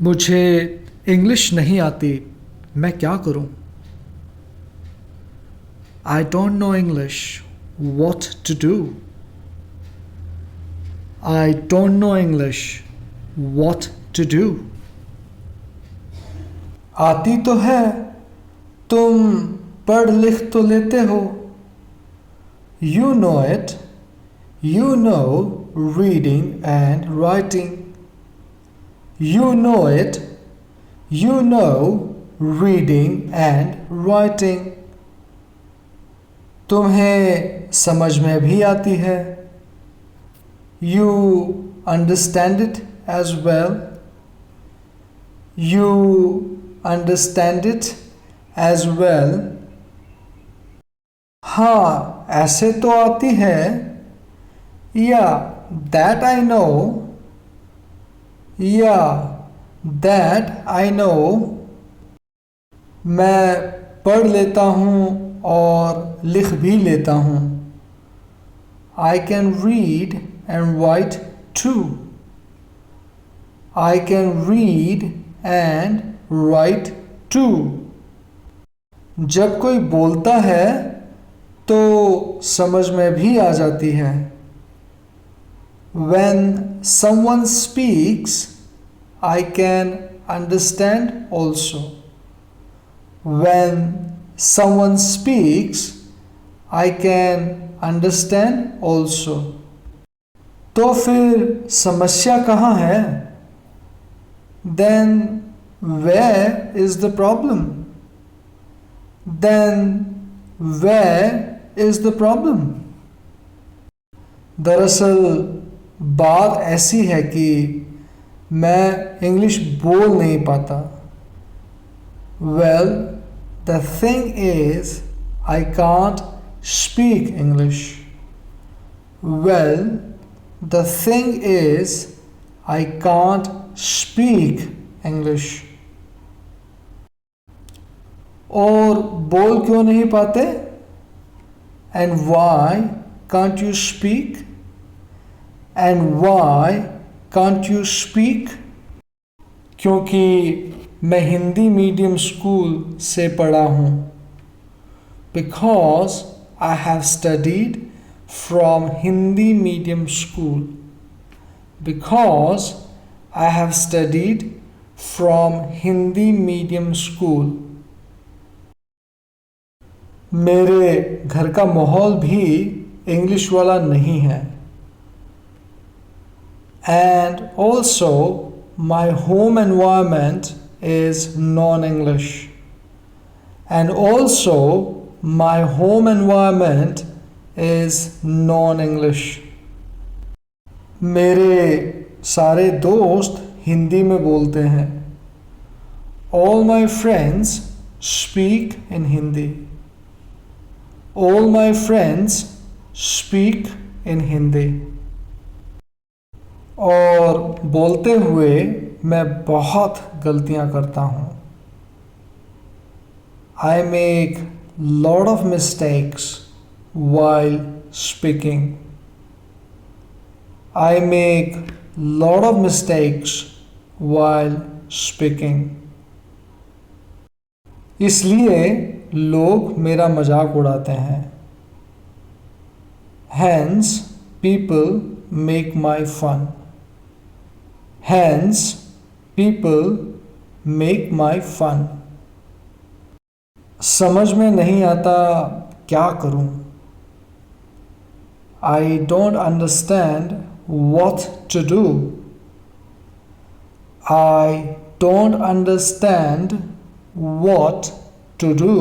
मुझे इंग्लिश नहीं आती, मैं क्या करूं? I don't know English. What to do? I don't know English. What to do? आती तो है, तुम पढ़ लिख तो लेते हो. You know it. You know reading and writing. You know it. You know reading and writing. तुम्हें समझ में भी आती है. You understand it as well. You understand it as well. हाँ, ऐसे तो आती है. Yeah, that I know. Yeah, that I know. मैं पढ़ लेता हूँ और लिख भी लेता हूँ. I can read and write too. I can read and write too. जब कोई बोलता है तो समझ में भी आ जाती है. When someone speaks, I can understand also. When someone speaks, I can understand also. तो फिर समस्या कहाँ है? Then where is the problem? Then where is the problem? दरअसल बात ऐसी है कि मैं इंग्लिश बोल नहीं पाता. Well, the thing is, I can't speak English. Well, the thing is, I can't speak English. और बोल क्यों नहीं पाते? And why can't you speak? And why can't you speak? क्योंकि मैं हिंदी मीडियम स्कूल से पढ़ा हूँ. Because I have studied from Hindi medium school. Because I have studied from Hindi medium school. मेरे घर का माहौल भी इंग्लिश वाला नहीं है. And also my home environment is non-English. And also my home environment is non-English. मेरे सारे दोस्त हिंदी में बोलते हैं. All my friends speak in Hindi. All my friends speak in Hindi. और बोलते हुए मैं बहुत गलतियां करता हूँ. I make lot of mistakes while speaking. I make lot of mistakes while speaking. इसलिए लोग मेरा मजाक उड़ाते हैं. Hence, people make my fun. Hence, people make my fun. समझ में नहीं आता क्या करूं? I don't understand what to do. I don't understand what to do.